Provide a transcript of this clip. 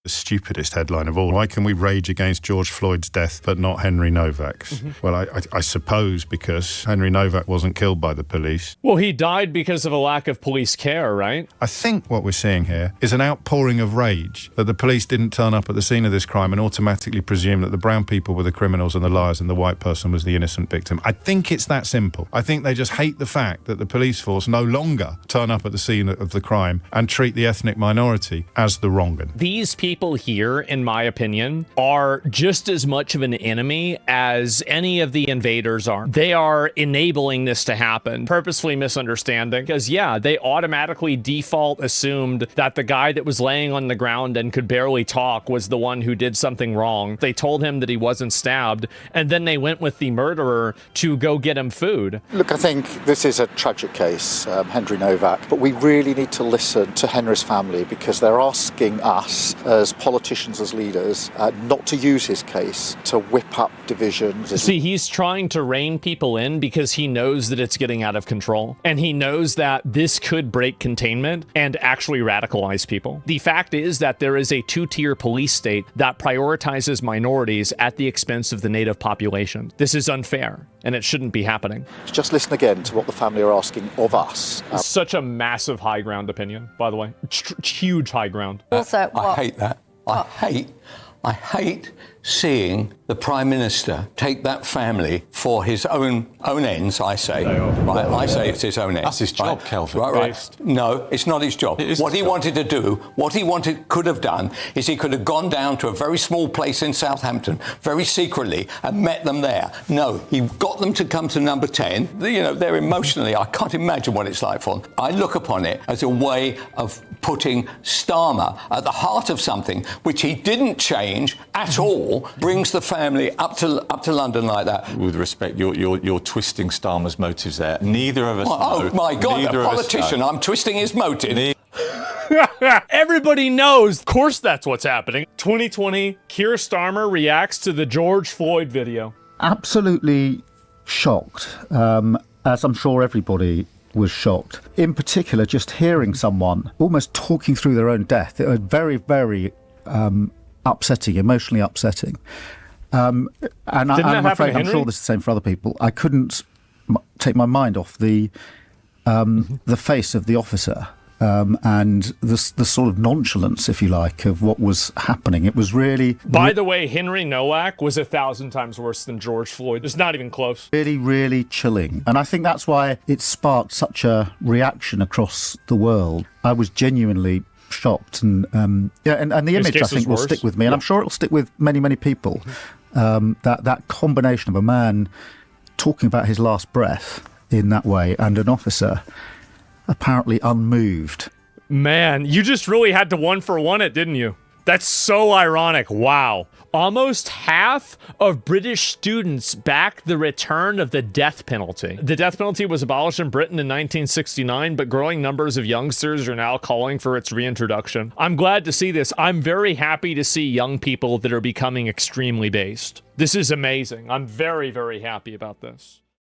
The stupidest headline of all. Why can we rage against George Floyd's death but not Henry Nowak's? Well, I suppose because Henry Nowak wasn't killed by the police. Well, he died because of a lack of police care, right? I think what we're seeing here is an outpouring of rage that the police didn't turn up at the scene of this crime and automatically presume that the brown people were the criminals and the liars and the white person was the innocent victim. I think it's that simple. I think they just hate the fact that the police force no longer turn up at the scene of the crime and treat the ethnic minority as the wrong un. These people here, in my opinion, are just as much of an enemy as any of the invaders are. They are enabling this to happen, purposefully misunderstanding, because yeah, they automatically default assumed that the guy that was laying on the ground and could barely talk was the one who did something wrong. They told him that he wasn't stabbed, and then they went with the murderer to go get him food. Look, I think this is a tragic case, Henry Nowak, but we really need to listen to Henry's family because they're asking us as politicians, as leaders, not to use his case to whip up divisions. See, he's trying to rein people in because he knows that it's getting out of control, and he knows that this could break containment and actually radicalize people. The fact is that there is a two-tier police state that prioritizes minorities at the expense of the native population. This is unfair, and it shouldn't be happening. Just listen again to what the family are asking of us. Such a massive high ground opinion, by the way. Huge high ground. Also, I hate that. I hate seeing the Prime Minister take that family for his own ends, I say. Right, I say it's his own ends. That's his job, Kelvin. Right. No, it's not his job. What he wanted to do, what he could have done, is he could have gone down to a very small place in Southampton, very secretly, and met them there. No, he got them to come to number 10. You know, they're emotionally, I can't imagine what it's like for them. I look upon it as a way of putting Starmer at the heart of something which he didn't change at all, brings the family up to London like that. With respect, you're twisting Starmer's motives there. Neither of us know. Oh my God, a politician, I'm twisting his motive. Everybody knows. Of course that's what's happening. 2020, Keir Starmer reacts to the George Floyd video. Absolutely shocked, as I'm sure everybody was shocked. In particular, just hearing someone almost talking through their own death. It was very, very upsetting, emotionally upsetting. And I'm afraid, I'm sure this is the same for other people. I couldn't take my mind off the face of the officer and the sort of nonchalance, if you like, of what was happening. It was really... By the way, Henry Nowak was 1,000 times worse than George Floyd. It's not even close. Really, really chilling. And I think that's why it sparked such a reaction across the world. I was genuinely shocked, and the image, I think, will stick with me, and I'm sure it'll stick with many, many people. That combination of a man talking about his last breath in that way and an officer apparently unmoved. Man, you just really had to one-for-one it, didn't you? That's so ironic. Wow. Almost half of British students back the return of the death penalty. The death penalty was abolished in Britain in 1969, but growing numbers of youngsters are now calling for its reintroduction. I'm glad to see this. I'm very happy to see young people that are becoming extremely based. This is amazing. I'm very, very happy about this.